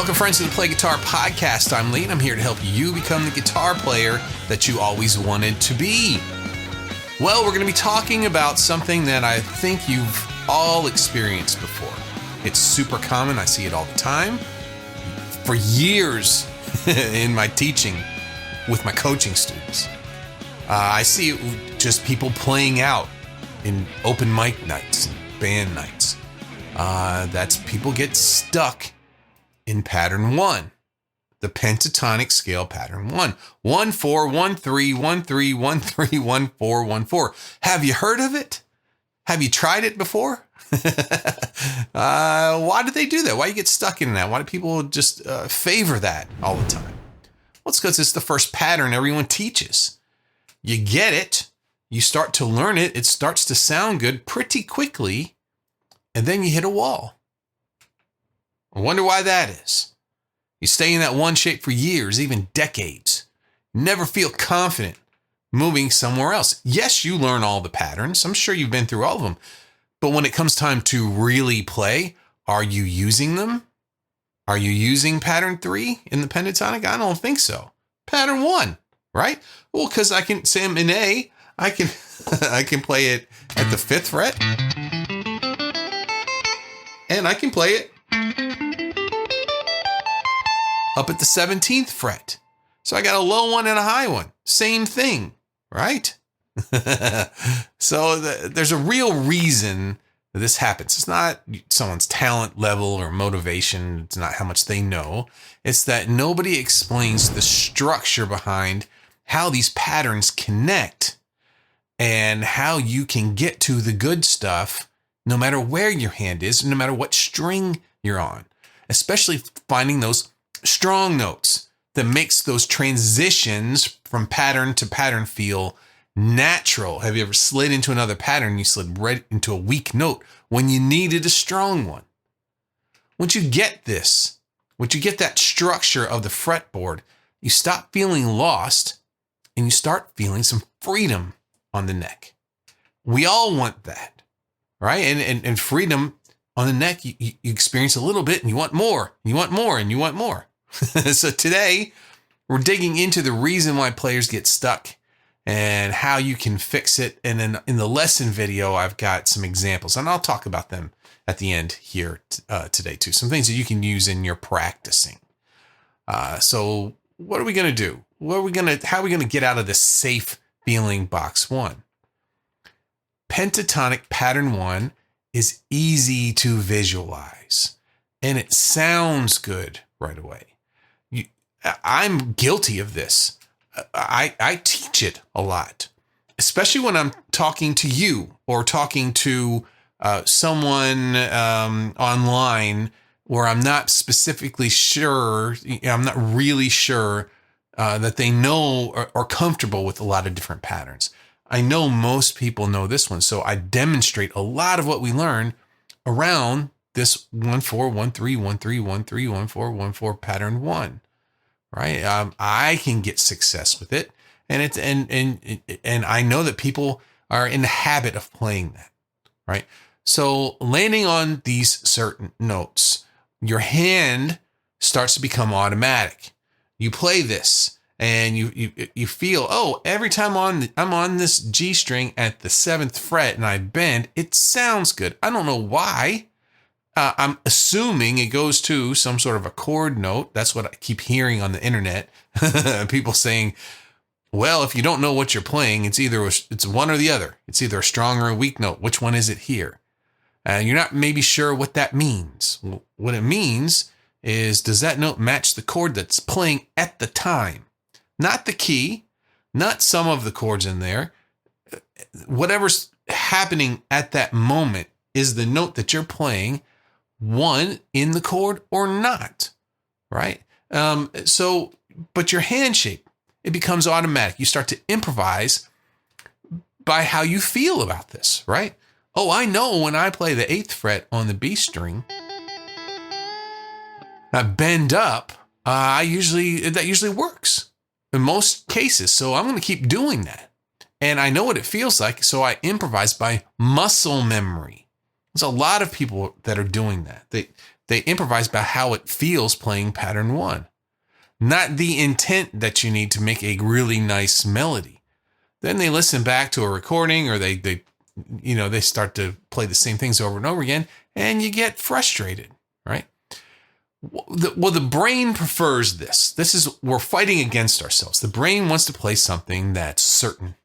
Welcome, friends, to the Play Guitar Podcast. I'm Lee, and I'm here to help you become the guitar player that you always wanted to be. Well, we're going to be talking about something that I think you've all experienced before. It's super common. I see it all the time. For years in my teaching with my coaching students, I see it just people playing out in open mic nights and band nights. That's people get stuck in pattern 1, the pentatonic scale pattern 1. 1 4 1 3 1 3 1 3 1 4 1 4. Have you heard of it? Have you tried it before? Why do they do that? Why do you get stuck in that? Why do people just favor that all the time? Well, it's because it's the first pattern everyone teaches. You get it, you start to learn it, it starts to sound good pretty quickly, and then you hit a wall. I wonder why that is. You stay in that one shape for years, even decades. Never feel confident moving somewhere else. Yes, you learn all the patterns. I'm sure you've been through all of them. But when it comes time to really play, are you using them? Are you using pattern 3 in the pentatonic? I don't think so. Pattern 1, right? Well, because I can say I'm in A, I can I can play it at the 5th fret. And I can play it up at the 17th fret. So I got a low one and a high one. Same thing, right? So there's a real reason that this happens. It's not someone's talent level or motivation. It's not how much they know. It's that nobody explains the structure behind how these patterns connect and how you can get to the good stuff no matter where your hand is, no matter what string you're on, especially finding those strong notes that makes those transitions from pattern to pattern feel natural. Have you ever slid into another pattern and you slid right into a weak note when you needed a strong one? Once you get this, once you get that structure of the fretboard, you stop feeling lost and you start feeling some freedom on the neck. We all want that, right? And freedom on the neck, you experience a little bit and you want more, you want more, and you want more. So today, we're digging into the reason why players get stuck and how you can fix it. And then in the lesson video, I've got some examples, and I'll talk about them at the end here today too. Some things that you can use in your practicing. So what are we going to do? How are we going to get out of this safe feeling box 1? Pentatonic pattern 1 is easy to visualize, and it sounds good right away. I'm guilty of this. I teach it a lot, especially when I'm talking to you or talking to someone online where I'm not specifically sure, I'm not really sure that they know or are comfortable with a lot of different patterns. I know most people know this one, so I demonstrate a lot of what we learn around this 1 4 1 3 1 3 1 3 1 4 1 4 pattern 1. Right. I can get success with it. And I know that people are in the habit of playing that. Right. So landing on these certain notes, your hand starts to become automatic. You play this and you feel, oh, every time I'm on this G string at the 7th fret and I bend, it sounds good. I don't know why. I'm assuming it goes to some sort of a chord note. That's what I keep hearing on the internet. People saying, well, if you don't know what you're playing, it's one or the other. It's either a strong or a weak note. Which one is it here? And you're not maybe sure what that means. What it means is, does that note match the chord that's playing at the time? Not the key, not some of the chords in there. Whatever's happening at that moment is the note that you're playing, one in the chord or not, right? But your hand shape, it becomes automatic. You start to improvise by how you feel about this, right? Oh, I know when I play the 8th fret on the B string, I bend up, that usually works in most cases. So I'm going to keep doing that. And I know what it feels like, so I improvise by muscle memory. There's a lot of people that are doing that. They improvise about how it feels playing pattern 1, not the intent that you need to make a really nice melody. Then they listen back to a recording, or they start to play the same things over and over again, and you get frustrated, right? Well, the brain prefers this. We're fighting against ourselves. The brain wants to play something that's certain.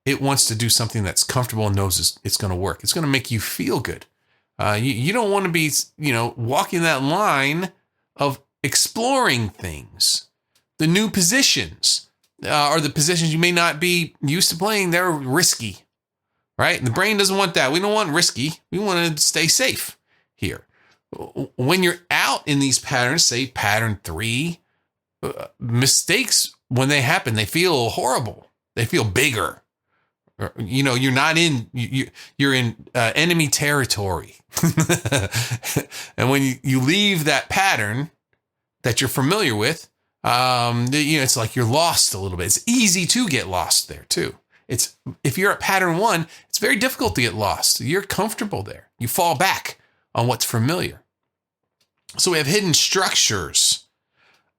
It wants to do something that's comfortable and knows it's going to work. It's going to make you feel good. You don't want to be, walking that line of exploring things. The new positions are the positions you may not be used to playing. They're risky, right? And the brain doesn't want that. We don't want risky. We want to stay safe here. When you're out in these patterns, say pattern 3, mistakes, when they happen, they feel horrible. They feel bigger. You're not in, you're in enemy territory. And when you leave that pattern that you're familiar with, it's like you're lost a little bit. It's easy to get lost there too. If you're at pattern 1, it's very difficult to get lost. You're comfortable there. You fall back on what's familiar. So we have hidden structures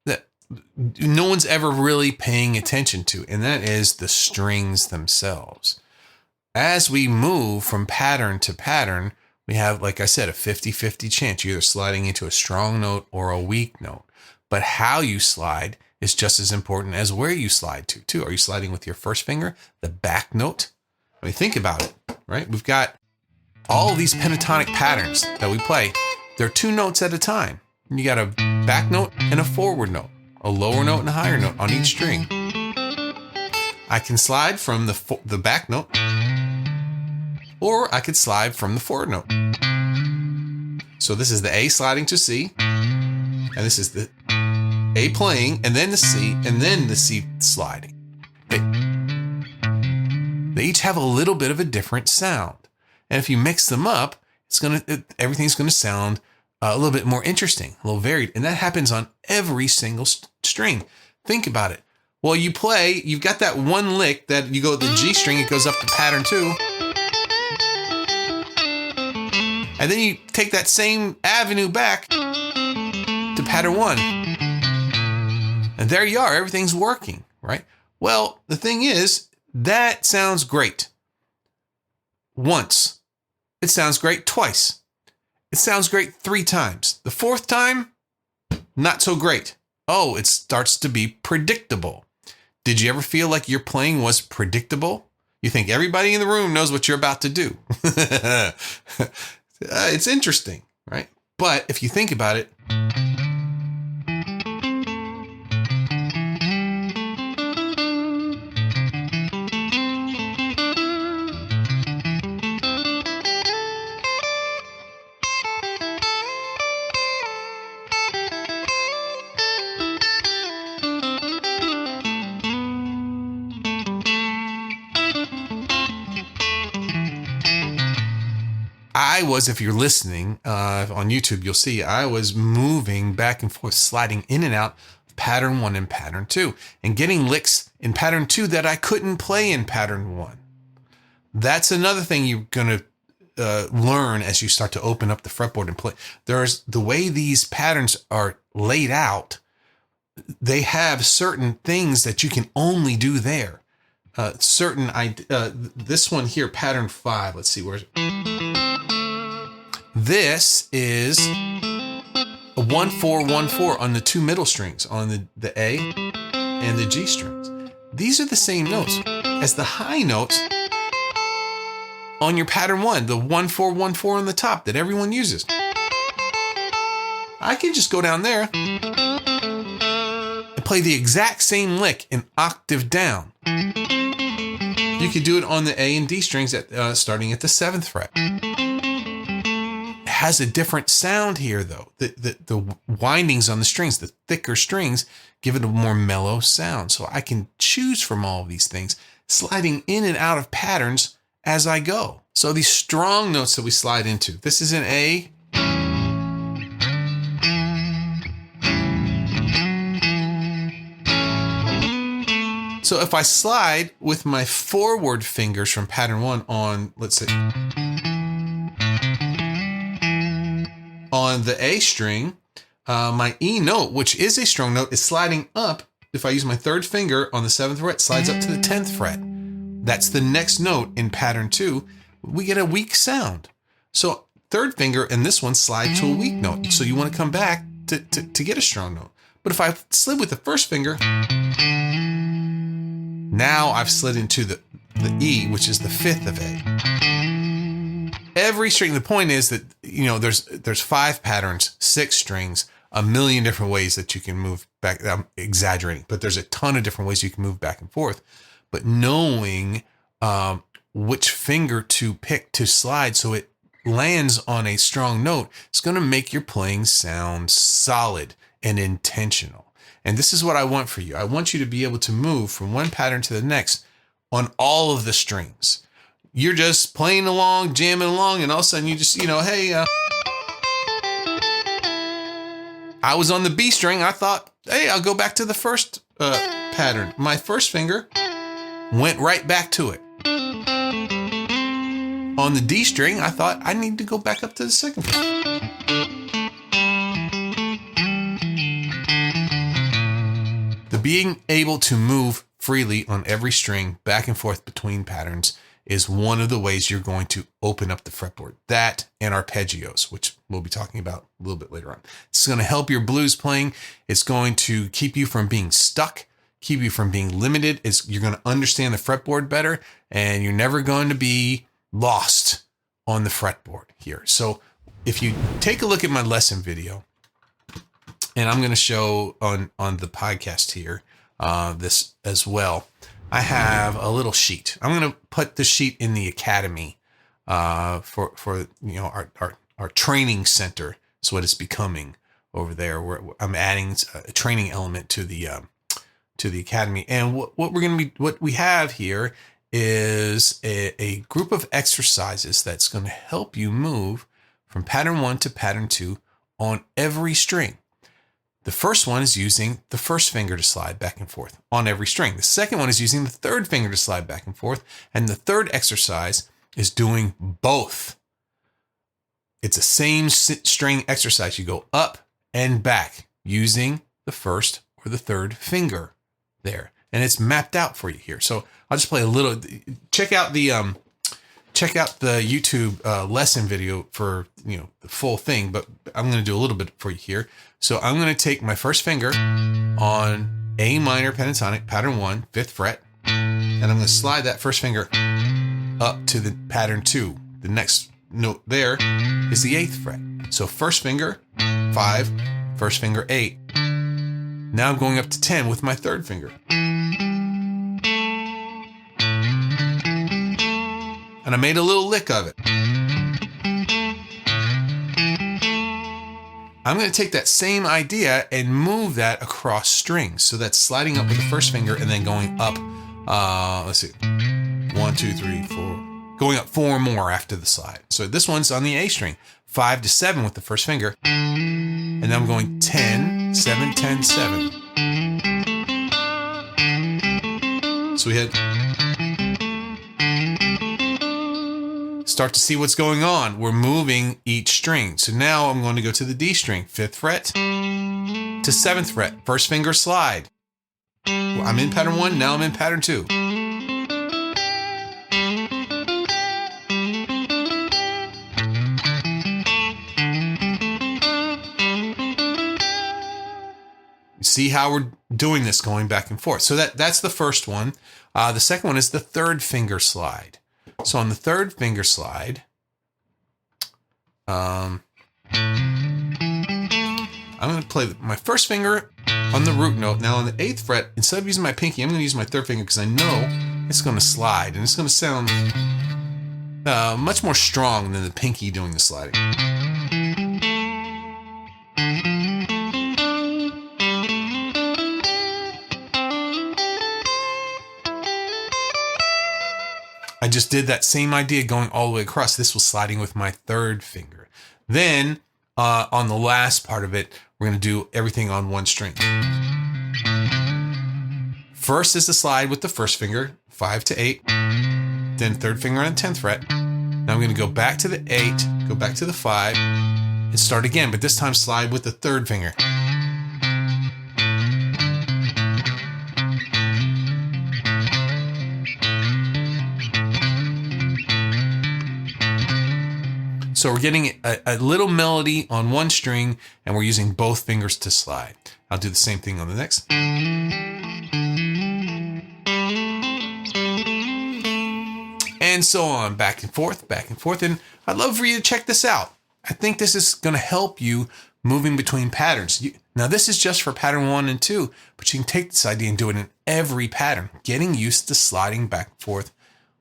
that no one's ever really paying attention to, and that is the strings themselves. As we move from pattern to pattern, we have, like I said, a 50-50 chance. You're either sliding into a strong note or a weak note. But how you slide is just as important as where you slide to, too. Are you sliding with your first finger, the back note? I mean, think about it, right? We've got all of these pentatonic patterns that we play. They're 2 notes at a time. You got a back note and a forward note, a lower note and a higher note on each string. I can slide from the back note, or I could slide from the forward note. So this is the A sliding to C, and this is the A playing, and then the C, and then the C sliding. They each have a little bit of a different sound. And if you mix them up, everything's going to sound a little bit more interesting, a little varied. And that happens on every single string. Think about it. Well, you've got that one lick that you go with the G string, it goes up to pattern 2. And then you take that same avenue back to pattern 1. And there you are, everything's working, right? Well, the thing is, that sounds great once. It sounds great twice. It sounds great 3 times. The 4th time, not so great. Oh, it starts to be predictable. Did you ever feel like your playing was predictable? You think everybody in the room knows what you're about to do. It's interesting, right? But if you think about it, if you're listening on YouTube, you'll see I was moving back and forth, sliding in and out of pattern 1 and pattern 2, and getting licks in pattern 2 that I couldn't play in pattern 1. That's another thing you're going to learn as you start to open up the fretboard and play. There's the way these patterns are laid out. They have certain things that you can only do there. This one here, pattern 5. Let's see, where's it? This is a 1-4-1-4 on the 2 middle strings, on the A and the G strings. These are the same notes as the high notes on your pattern 1, the 1-4-1-4 on the top that everyone uses. I can just go down there and play the exact same lick an octave down. You could do it on the A and D strings starting at the 7th fret. Has a different sound here, though. The windings on the strings, the thicker strings, give it a more mellow sound. So I can choose from all of these things, sliding in and out of patterns as I go. So these strong notes that we slide into, this is an A. So if I slide with my forward fingers from pattern 1 on, let's say, on on the A string, my E note, which is a strong note, is sliding up. If I use my third finger on the 7th fret, slides up to the 10th fret. That's the next note in pattern 2. We get a weak sound. So third finger and this one slide to a weak note. So you want to come back to get a strong note. But if I slid with the first finger, now I've slid into the E, which is the 5th of A. Every string, the point is that, there's 5 patterns, 6 strings, a million different ways that you can move back. I'm exaggerating, but there's a ton of different ways you can move back and forth. But knowing which finger to pick to slide so it lands on a strong note is going to make your playing sound solid and intentional. And this is what I want for you. I want you to be able to move from one pattern to the next on all of the strings. You're just playing along, jamming along, and all of a sudden you just, hey, I was on the B string. I thought, hey, I'll go back to the first pattern. My first finger went right back to it. On the D string, I thought I need to go back up to the second finger. The being able to move freely on every string back and forth between patterns is one of the ways you're going to open up the fretboard. That and arpeggios, which we'll be talking about a little bit later on. It's going to help your blues playing. It's going to keep you from being stuck, keep you from being limited. You're going to understand the fretboard better, and you're never going to be lost on the fretboard here. So if you take a look at my lesson video, and I'm going to show on the podcast here, this as well. I have a little sheet. I'm going to put the sheet in the academy for our training center. That's what it's becoming over there. Where I'm adding a training element to the academy. And what we have here is a group of exercises that's going to help you move from pattern 1 to pattern 2 on every string. The first one is using the first finger to slide back and forth on every string. The second one is using the third finger to slide back and forth. And the third exercise is doing both. It's a same string exercise. You go up and back using the first or the third finger there. And it's mapped out for you here. So I'll just play a little. Check out the YouTube lesson video for the full thing, but I'm going to do a little bit for you here. So I'm going to take my first finger on A minor pentatonic pattern 1, 5th fret, and I'm going to slide that first finger up to the pattern 2. The next note there is the 8th fret. So first finger 5, first finger 8. Now I'm going up to 10 with my third finger. And I made a little lick of it. I'm going to take that same idea and move that across strings. So that's sliding up with the first finger and then going up. Let's see. 1, 2, 3, 4. Going up 4 more after the slide. So this one's on the A string. 5 to 7 with the first finger. And then I'm going 10, 7, 10, 7. So we had... Start to see what's going on. We're moving each string. So now I'm going to go to the D string, 5th fret to 7th fret, first finger slide. Well, I'm in pattern 1, now I'm in pattern 2. See how we're doing this going back and forth. So that's the first one. The second one is the third finger slide. So on the third finger slide, I'm going to play my first finger on the root note. Now on the 8th fret, instead of using my pinky, I'm going to use my third finger because I know it's going to slide. And it's going to sound much more strong than the pinky doing the sliding. I just did that same idea going all the way across. This was sliding with my third finger. Then on the last part of it, we're going to do everything on one string. First is the slide with the first finger, 5 to 8. Then third finger on the 10th fret. Now I'm going to go back to the 8, go back to the 5, and start again, but this time slide with the third finger. So we're getting a little melody on one string, and we're using both fingers to slide. I'll do the same thing on the next. And so on, back and forth, back and forth. And I'd love for you to check this out. I think this is going to help you moving between patterns. Now, this is just for pattern 1 and 2, but you can take this idea and do it in every pattern, getting used to sliding back and forth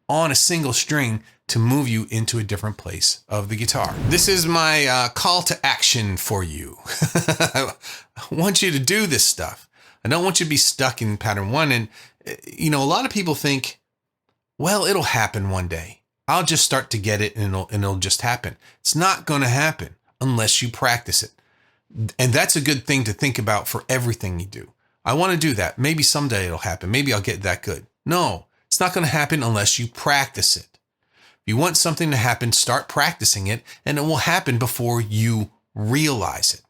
on a single string to move you into a different place of the guitar. This is my call to action for you. I want you to do this stuff. I don't want you to be stuck in pattern 1. And, a lot of people think, well, it'll happen one day. I'll just start to get it and it'll just happen. It's not going to happen unless you practice it. And that's a good thing to think about for everything you do. I want to do that. Maybe someday it'll happen. Maybe I'll get that good. No, it's not going to happen unless you practice it. If you want something to happen, start practicing it, and it will happen before you realize it.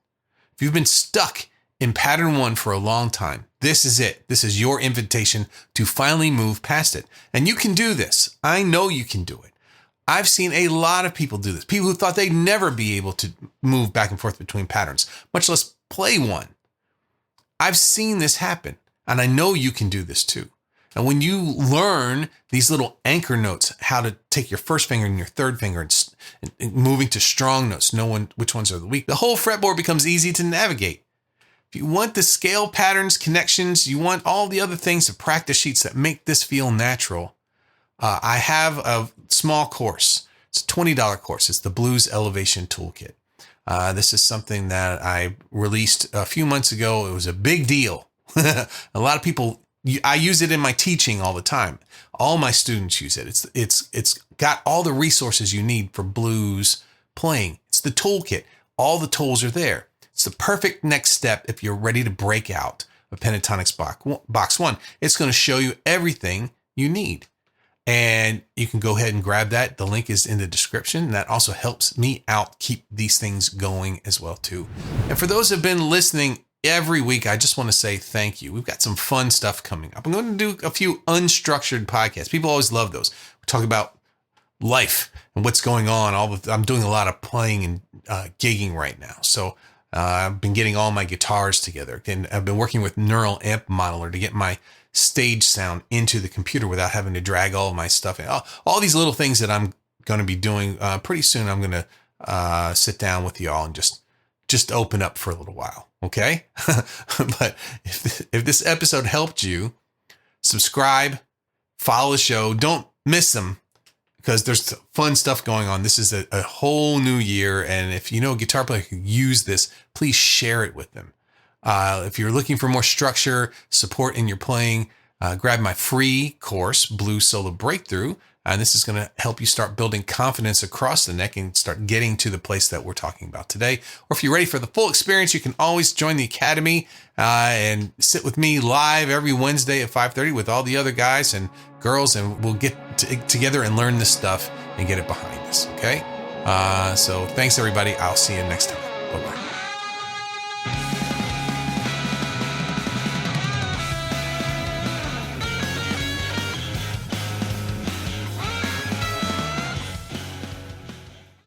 If you've been stuck in pattern 1 for a long time, this is it. This is your invitation to finally move past it. And you can do this. I know you can do it. I've seen a lot of people do this. People who thought they'd never be able to move back and forth between patterns, much less play one. I've seen this happen, and I know you can do this too. And when you learn these little anchor notes, how to take your first finger and your third finger and moving to strong notes, knowing which ones are the weak, the whole fretboard becomes easy to navigate. If you want the scale patterns, connections, you want all the other things, the practice sheets that make this feel natural, I have a small course. It's a $20 course. It's the Blues Elevation Toolkit. This is something that I released a few months ago. It was a big deal. A lot of people, I use it in my teaching all the time. All my students use it. It's got all the resources you need for blues playing. It's the toolkit. All the tools are there. It's the perfect next step if you're ready to break out of Pentatonics Box 1. It's going to show you everything you need. And you can go ahead and grab that. The link is in the description. That also helps me out keep these things going as well too. And for those who have been listening every week, I just want to say thank you. We've got some fun stuff coming up. I'm going to do a few unstructured podcasts. People always love those. We talk about life and what's going on. I'm doing a lot of playing and gigging right now. So I've been getting all my guitars together, and I've been working with Neural Amp Modeler to get my stage sound into the computer without having to drag all of my stuff in. All these little things that I'm going to be doing pretty soon. I'm going to sit down with y'all and just open up for a little while. Okay. But if this episode helped you, subscribe, follow the show. Don't miss them because there's fun stuff going on. This is a whole new year. And if you know a guitar player who can use this, please share it with them. If you're looking for more structure, support in your playing, grab my free course, Blues Solo Breakthrough. And this is going to help you start building confidence across the neck and start getting to the place that we're talking about today. Or if you're ready for the full experience, you can always join the Academy and sit with me live every Wednesday at 5:30 with all the other guys and girls, and we'll get together and learn this stuff and get it behind us. Okay? So thanks, everybody. I'll see you next time. Bye-bye.